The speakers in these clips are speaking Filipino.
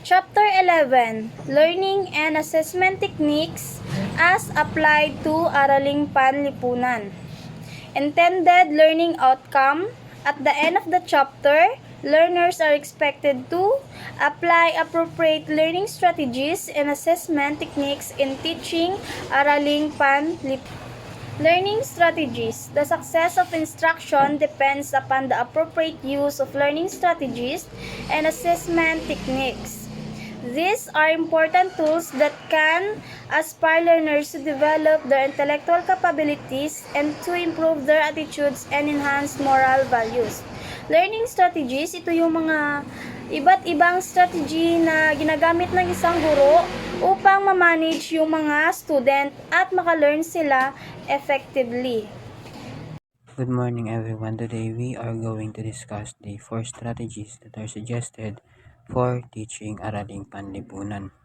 Chapter 11, Learning and Assessment Techniques as Applied to Araling Panlipunan. Intended learning outcome. At the end of the chapter, learners are expected to apply appropriate learning strategies and assessment techniques in teaching Araling Panlipunan. Learning strategies. The success of instruction depends upon the appropriate use of learning strategies and assessment techniques. These are important tools that can aspire learners to develop their intellectual capabilities and to improve their attitudes and enhance moral values. Learning strategies, ito yung mga iba't ibang strategy na ginagamit ng isang guro upang ma-manage yung mga student at maka-learn sila effectively. Good morning everyone. Today we are going to discuss the 4 strategies that are suggested for teaching Araling Panlipunan.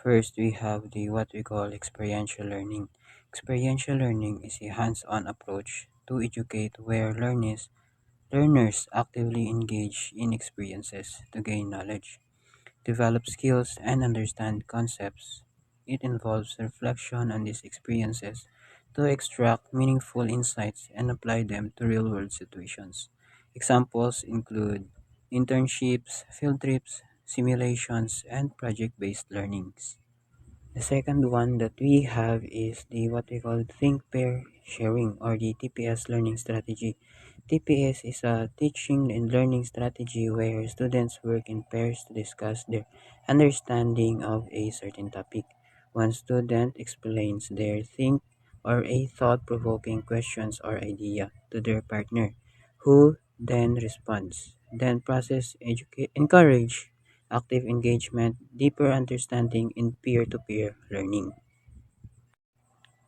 First, we have what we call experiential learning. Experiential learning is a hands-on approach to educate where learners actively engage in experiences to gain knowledge, develop skills, and understand concepts. It involves reflection on these experiences to extract meaningful insights and apply them to real-world situations. Examples include internships, field trips, simulations, and project-based learnings. The second one that we have is what we call think pair sharing, or the TPS learning strategy. TPS is a teaching and learning strategy where students work in pairs to discuss their understanding of a certain topic. One student explains their think or a thought-provoking questions or idea to their partner, who then responds. Then process, educate, encourage active engagement, deeper understanding, and peer-to-peer learning.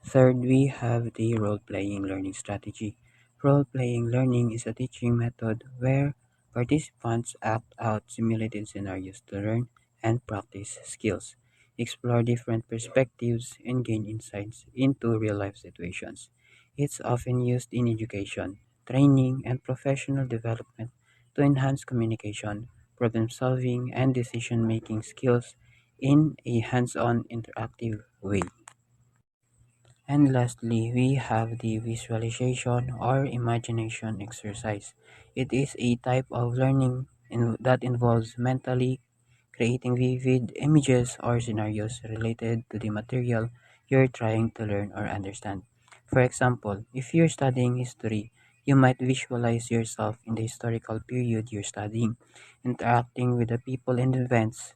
Third, we have the role-playing learning strategy. Role-playing learning is a teaching method where participants act out simulated scenarios to learn and practice skills, explore different perspectives, and gain insights into real-life situations. It's often used in education, training, and professional development to enhance communication, problem-solving, and decision-making skills in a hands-on interactive way. And lastly, we have the visualization or imagination exercise. It is a type of learning that involves mentally creating vivid images or scenarios related to the material you're trying to learn or understand. For example, if you're studying history, you might visualize yourself in the historical period you're studying, interacting with the people and events.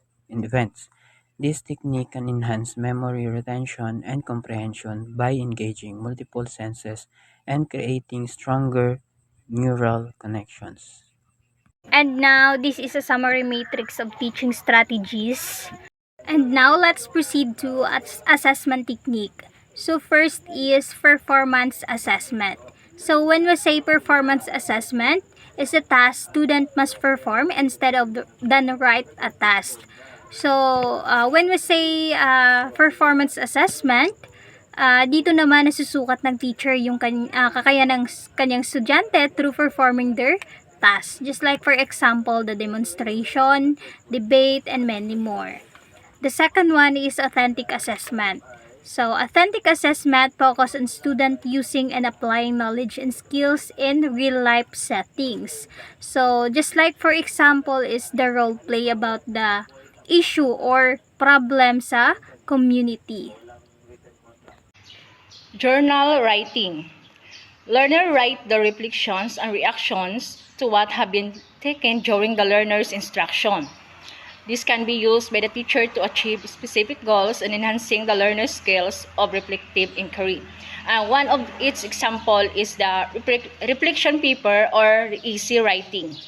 This technique can enhance memory retention and comprehension by engaging multiple senses and creating stronger neural connections. And now, this is a summary matrix of teaching strategies. And now, let's proceed to assessment technique. So first is performance assessment. So when we say performance assessment, is a task student must perform instead of than write a task. So when we say performance assessment, dito naman nasusukat ng teacher yung kakayahan ng kanyang estudyante through performing their tasks. Just like for example, the demonstration, debate, and many more. The second one is authentic assessment. So, authentic assessment focus on student using and applying knowledge and skills in real-life settings. So, just like for example is the role play about the issue or problem sa community. Journal writing. Learner write the reflections and reactions to what have been taken during the learner's instruction. This can be used by the teacher to achieve specific goals and enhancing the learner's skills of reflective inquiry. One of its example is the reflection paper or easy writing.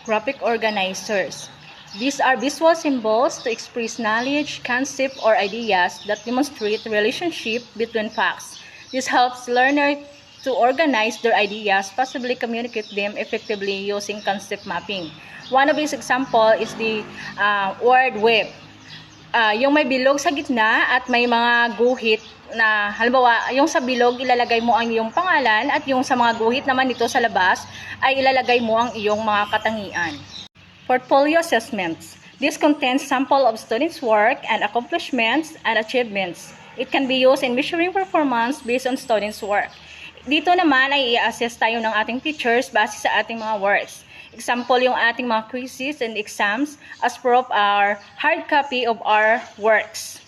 Graphic organizers. These are visual symbols to express knowledge, concept, or ideas that demonstrate the relationship between facts. This helps learners to organize their ideas, possibly communicate them effectively using concept mapping. One of these example is the word web. Yung may bilog sa gitna at may mga guhit na halimbawa, yung sa bilog ilalagay mo ang iyong pangalan at yung sa mga guhit naman dito sa labas ay ilalagay mo ang iyong mga katangian. Portfolio assessments. This contains sample of students' work and accomplishments and achievements. It can be used in measuring performance based on students' work. Dito naman ay i-assess tayo ng ating teachers base sa ating mga works. Example, yung ating mga quizzes and exams as proof our hard copy of our works.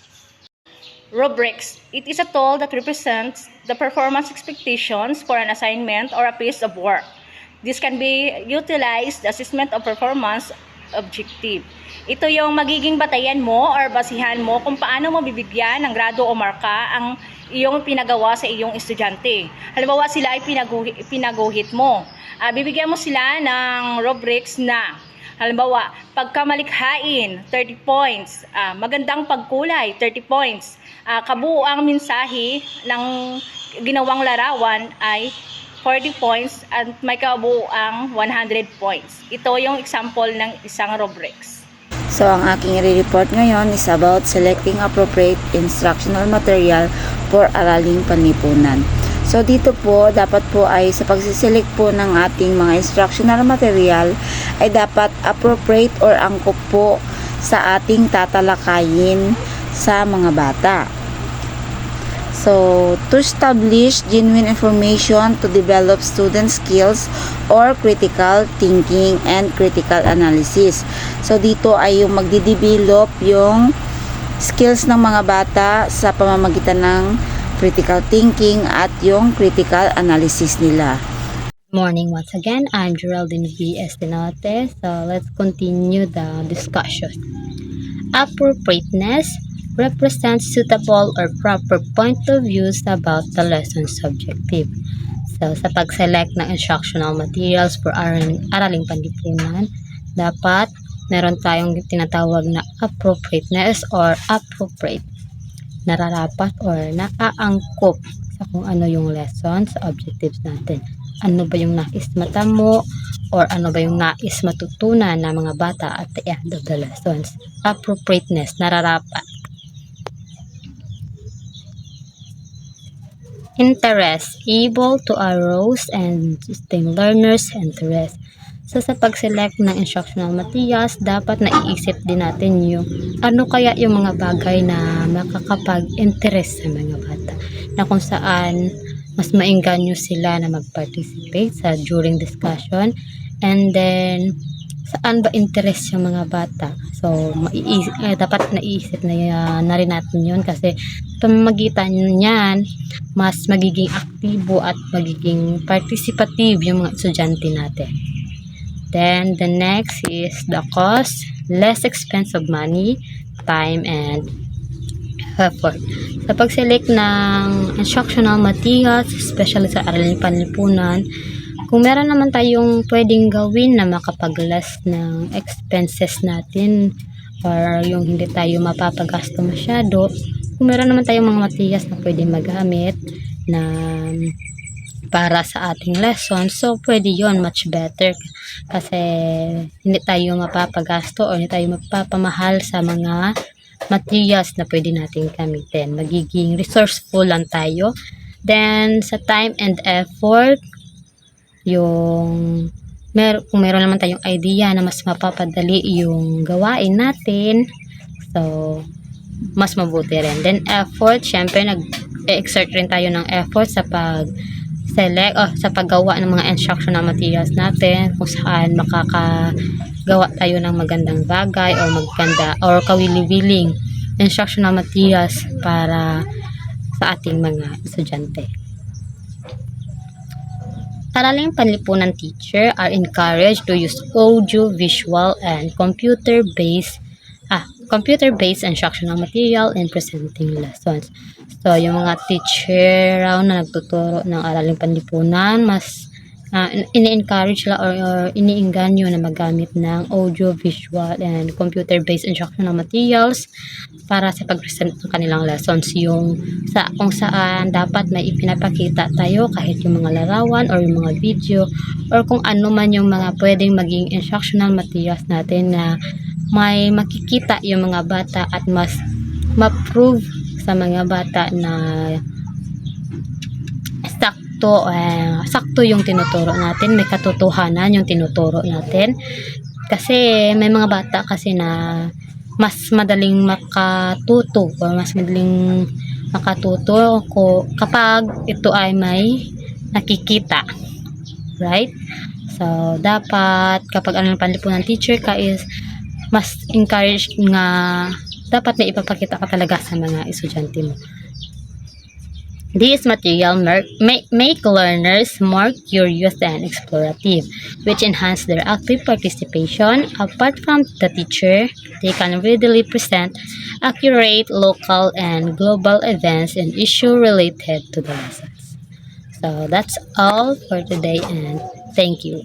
Rubrics. It is a tool that represents the performance expectations for an assignment or a piece of work. This can be utilized assessment of performance objective. Ito yung magiging batayan mo or basihan mo kung paano mo bibigyan ng grado o marka ang iyong pinagawa sa iyong estudyante. Halimbawa, sila ay pinaguhit mo. Bibigyan mo sila ng rubrics na halimbawa, pagkamalikhain, 30 points. Magandang pagkulay, 30 points. Kabuuang mensahe ng ginawang larawan ay 40 points at may kabuuang 100 points. Ito yung example ng isang rubrics. So, ang aking i-report ngayon is about selecting appropriate instructional material for araling panlipunan. So, dito po, dapat po ay sa pagsiselect po ng ating mga instructional material ay dapat appropriate or angkop po sa ating tatalakayin sa mga bata. So, to establish genuine information to develop student skills or critical thinking and critical analysis. So, dito ay yung magdidevelop yung skills ng mga bata sa pamamagitan ng critical thinking at yung critical analysis nila. Morning once again. I'm Geraldine V. Estenote. So let's continue the discussion. Appropriateness represents suitable or proper point of views about the lesson subjective. So sa pag-select ng instructional materials for araling panlipunan, dapat meron tayong tinatawag na appropriateness or appropriate, nararapat or naaangkop sa kung ano yung lesson sa objectives natin. Ano ba yung nais matamo or ano ba yung nais matutunan ng mga bata at the end of the lessons. Appropriateness, nararapat. Interest, able to arouse and sustain learners' interest. So sa pag-select ng instructional materials, dapat naiisip din natin yung ano kaya yung mga bagay na makakapag-interest sa mga bata, na kung saan mas maengganyo sila na mag-participate sa during discussion, and then saan ba interest yung mga bata. So dapat naiisip na rin natin yun, kasi pamamagitan niyan mas magiging aktibo at magiging participative yung mga estudyante natin. Then the next is the cost, less expense of money, time, and effort. Sa pag-select ng instructional materials, especially sa araling panlipunan, kung meron naman tayong pwedeng gawin na makapag-less ng expenses natin or yung hindi tayo mapapagasto masyado, kung meron naman tayong mga materials na pwedeng magamit na para sa ating lesson, so pwede yon, much better, kasi hindi tayo mapapagasto o hindi tayo mapapamahal sa mga materials na pwede natin gamitin. Magiging resourceful lang tayo. Then sa time and effort, yung kung meron naman tayong idea na mas mapapadali yung gawain natin, so mas mabuti rin. Then effort, syempre nag-exert rin tayo ng effort sa select sa paggawa ng mga instructional materials natin, kung saan makakagawa tayo ng magandang bagay o maganda or kawili-wiling instructional materials para sa ating mga estudyante. Araling panlipunan teacher are encouraged to use audio, visual, and computer-based instructional material in presenting lessons. So, yung mga teacher raw na nagtuturo ng araling panlipunan, mas ini-encourage sila or iniinganyo na magamit ng audio, visual, and computer-based instructional materials para sa pag-present ng kanilang lessons. Kung saan dapat may ipinapakita tayo, kahit yung mga larawan or yung mga video or kung ano man yung mga pwedeng maging instructional materials natin na may makikita yung mga bata at mas ma-prove sa mga bata na sakto yung tinuturo natin, may katotohanan yung tinuturo natin. Kasi may mga bata kasi na mas madaling makatuto o mas madaling makatuto kapag ito ay may nakikita. Right? So, dapat kapag ano ng panlipunan teacher ka is mas encourage nga dapat may ipapakita ka talaga sa mga estudyante mo. These material make learners more curious and explorative, which enhance their active participation. Apart from the teacher, they can readily present accurate local and global events and issues related to the lessons. So that's all for today, and thank you.